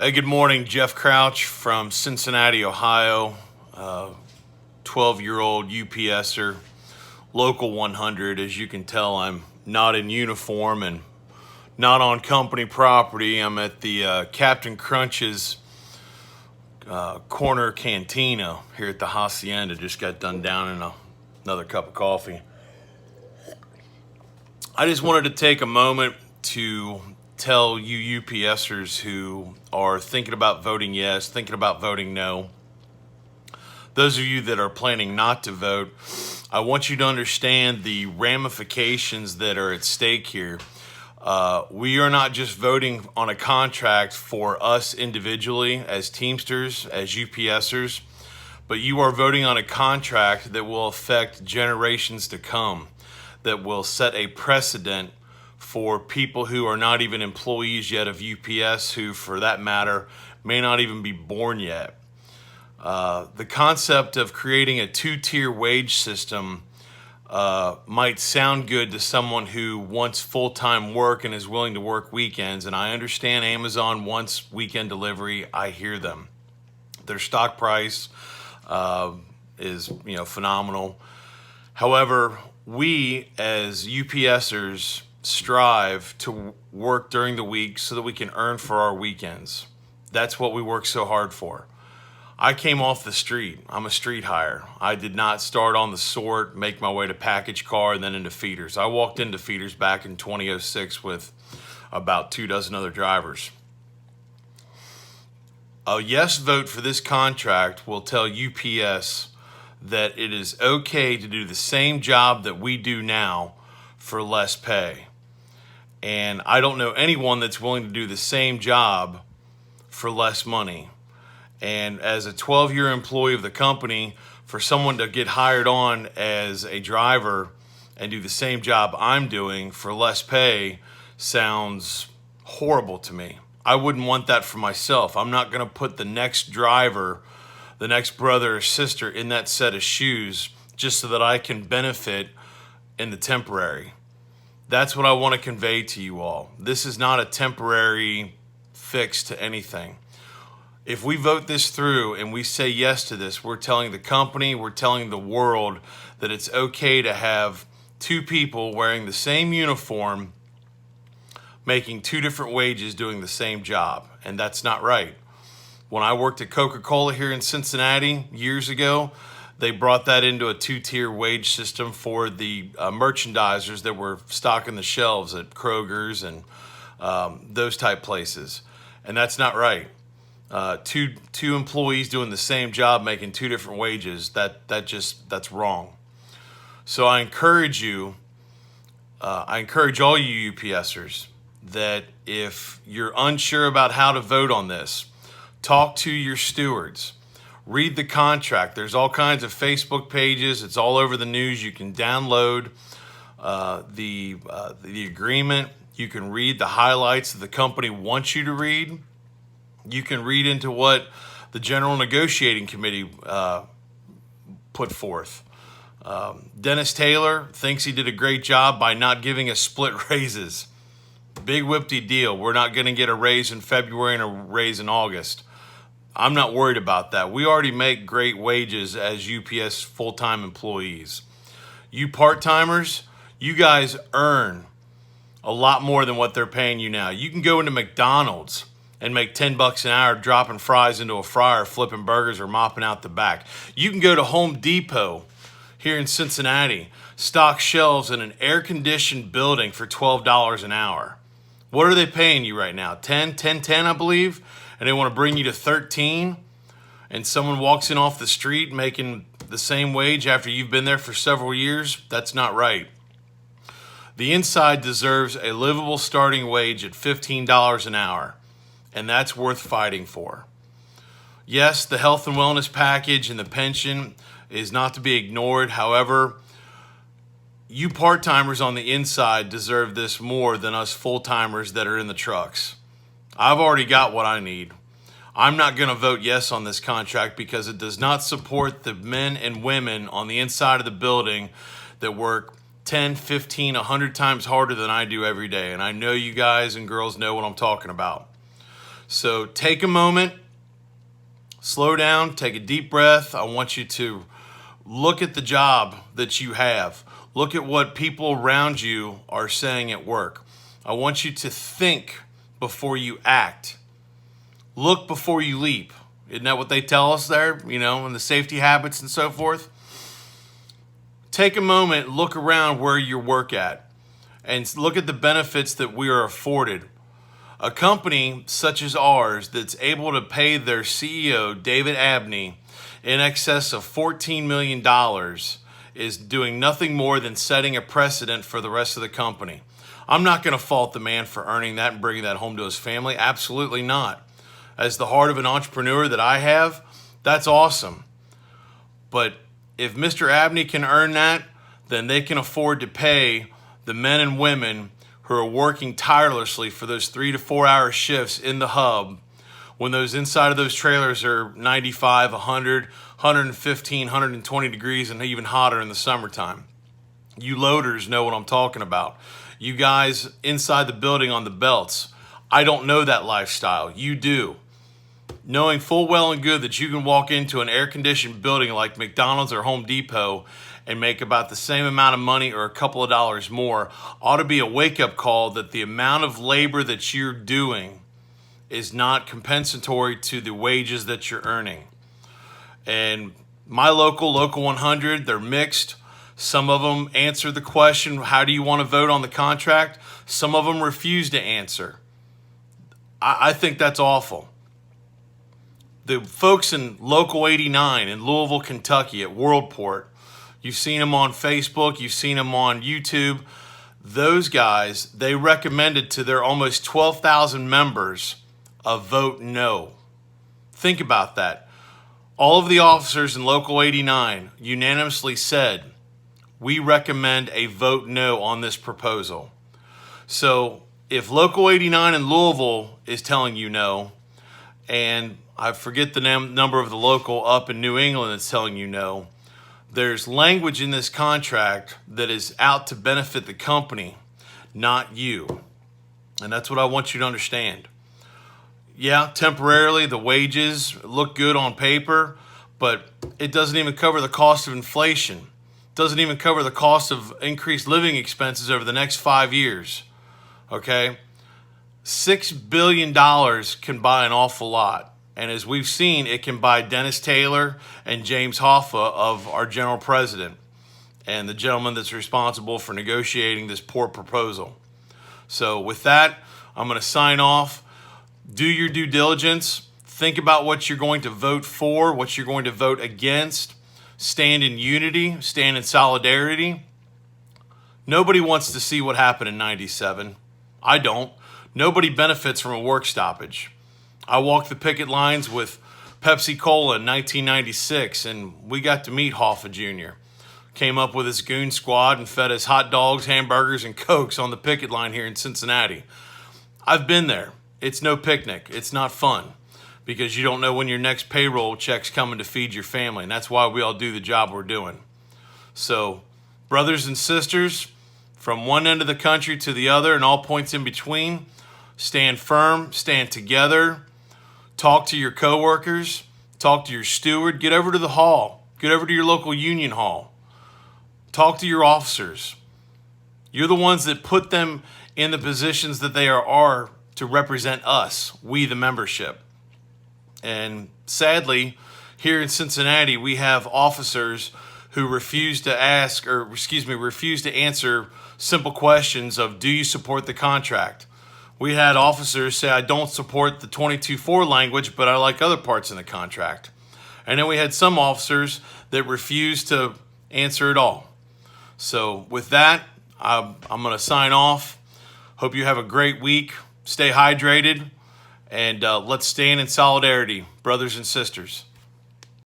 Hey, good morning. Jeff Crouch from Cincinnati, Ohio. 12-year-old UPSer, local 100. As you can tell, I'm not in uniform and not on company property. I'm at the Captain Crunch's corner cantina here at the Hacienda. Just got done down in another cup of coffee. I just wanted to take a moment to tell you UPSers who are thinking about voting yes, thinking about voting no, those of you that are planning not to vote, I want you to understand the ramifications that are at stake here. We are not just voting on a contract for us individually as Teamsters, as UPSers, but you are voting on a contract that will affect generations to come, that will set a precedent for people who are not even employees yet of UPS, who, for that matter, may not even be born yet. The concept of creating a two-tier wage system might sound good to someone who wants full-time work and is willing to work weekends, and I understand Amazon wants weekend delivery. I hear them. Their stock price is phenomenal. However, we as UPSers strive to work during the week so that we can earn for our weekends. That's what we work so hard for. I came off the street. I'm a street hire. I did not start on the sort, make my way to package car, and then into feeders. I walked into feeders back in 2006 with about 24 other drivers. A yes vote for this contract will tell UPS that it is okay to do the same job that we do now for less pay. And I don't know anyone that's willing to do the same job for less money. And as a 12-year employee of the company, for someone to get hired on as a driver and do the same job I'm doing for less pay sounds horrible to me. I wouldn't want that for myself. I'm not going to put the next driver, the next brother or sister in that set of shoes just so that I can benefit in the temporary. That's what I want to convey to you all. This is not a temporary fix to anything. If we vote this through and we say yes to this, we're telling the company, we're telling the world that it's okay to have two people wearing the same uniform, making two different wages doing the same job. And that's not right. When I worked at Coca-Cola here in Cincinnati years ago, they brought that into a two-tier wage system for the merchandisers that were stocking the shelves at Kroger's and those type places. And that's not right. Two employees doing the same job making two different wages, that's wrong. So I encourage all you UPSers that if you're unsure about how to vote on this, talk to your stewards. Read the contract. There's all kinds of Facebook pages. It's all over the news. You can download the agreement. You can read the highlights that the company wants you to read. You can read into what the General Negotiating Committee put forth. Dennis Taylor thinks he did a great job by not giving us split raises. Big whipty deal. We're not going to get a raise in February and a raise in August. I'm not worried about that. We already make great wages as UPS full-time employees. You part-timers, you guys earn a lot more than what they're paying you now. You can go into McDonald's and make $10 an hour dropping fries into a fryer, flipping burgers, or mopping out the back. You can go to Home Depot here in Cincinnati, stock shelves in an air-conditioned building for $12 an hour. What are they paying you right now? $10, I believe? And they want to bring you to 13, and someone walks in off the street making the same wage after you've been there for several years, that's not right. The inside deserves a livable starting wage at $15 an hour, and that's worth fighting for. Yes, the health and wellness package and the pension is not to be ignored. However, you part-timers on the inside deserve this more than us full-timers that are in the trucks. I've already got what I need. I'm not going to vote yes on this contract because it does not support the men and women on the inside of the building that work 10, 15, 100 times harder than I do every day. And I know you guys and girls know what I'm talking about. So take a moment, slow down, take a deep breath. I want you to look at the job that you have. Look at what people around you are saying at work. I want you to think before you act. Look before you leap. Isn't that what they tell us there, in the safety habits and so forth? Take a moment, look around where you work at, and look at the benefits that we are afforded. A company such as ours that's able to pay their CEO, David Abney, in excess of $14 million is doing nothing more than setting a precedent for the rest of the company. I'm not going to fault the man for earning that and bringing that home to his family. Absolutely not. As the heart of an entrepreneur that I have, that's awesome. But if Mr. Abney can earn that, then they can afford to pay the men and women who are working tirelessly for those 3 to 4 hour shifts in the hub when those inside of those trailers are 95, 100, 115, 120 degrees and even hotter in the summertime. You loaders know what I'm talking about. You guys inside the building on the belts, I don't know that lifestyle. You do. Knowing full well and good that you can walk into an air-conditioned building like McDonald's or Home Depot and make about the same amount of money or a couple of dollars more ought to be a wake-up call that the amount of labor that you're doing is not compensatory to the wages that you're earning. And my Local 100, they're mixed. Some of them answer the question, how do you want to vote on the contract? Some of them refuse to answer. I think that's awful. The folks in Local 89 in Louisville, Kentucky at Worldport, you've seen them on Facebook, you've seen them on YouTube. Those guys, they recommended to their almost 12,000 members a vote no. Think about that. All of the officers in Local 89 unanimously said, we recommend a vote no on this proposal. So if Local 89 in Louisville is telling you no, and I forget the number of the local up in New England that's telling you no, there's language in this contract that is out to benefit the company, not you. And that's what I want you to understand. Yeah, temporarily the wages look good on paper, but it doesn't even cover the cost of inflation. It doesn't even cover the cost of increased living expenses over the next 5 years. Okay? $6 billion can buy an awful lot. And as we've seen, it can buy Dennis Taylor and James Hoffa of our general president and the gentleman that's responsible for negotiating this poor proposal. So with that, I'm going to sign off. Do your due diligence. Think about what you're going to vote for, what you're going to vote against. Stand in unity, stand in solidarity. Nobody wants to see what happened in 97. I don't. Nobody benefits from a work stoppage. I walked the picket lines with Pepsi Cola in 1996, and we got to meet Hoffa Jr. Came up with his goon squad and fed us hot dogs, hamburgers, and Cokes on the picket line here in Cincinnati. I've been there. It's no picnic. It's not fun because you don't know when your next payroll check's coming to feed your family, and that's why we all do the job we're doing. So, brothers and sisters, from one end of the country to the other and all points in between, stand firm, stand together. Talk to your coworkers, talk to your steward, get over to the hall, get over to your local union hall. Talk to your officers. You're the ones that put them in the positions that they are to represent us, we the membership. And sadly, here in Cincinnati, we have officers who refuse to answer simple questions of, do you support the contract? We had officers say, I don't support the 22.4 language, but I like other parts in the contract. And then we had some officers that refused to answer at all. So with that, I'm going to sign off. Hope you have a great week. Stay hydrated, and let's stand in solidarity, brothers and sisters.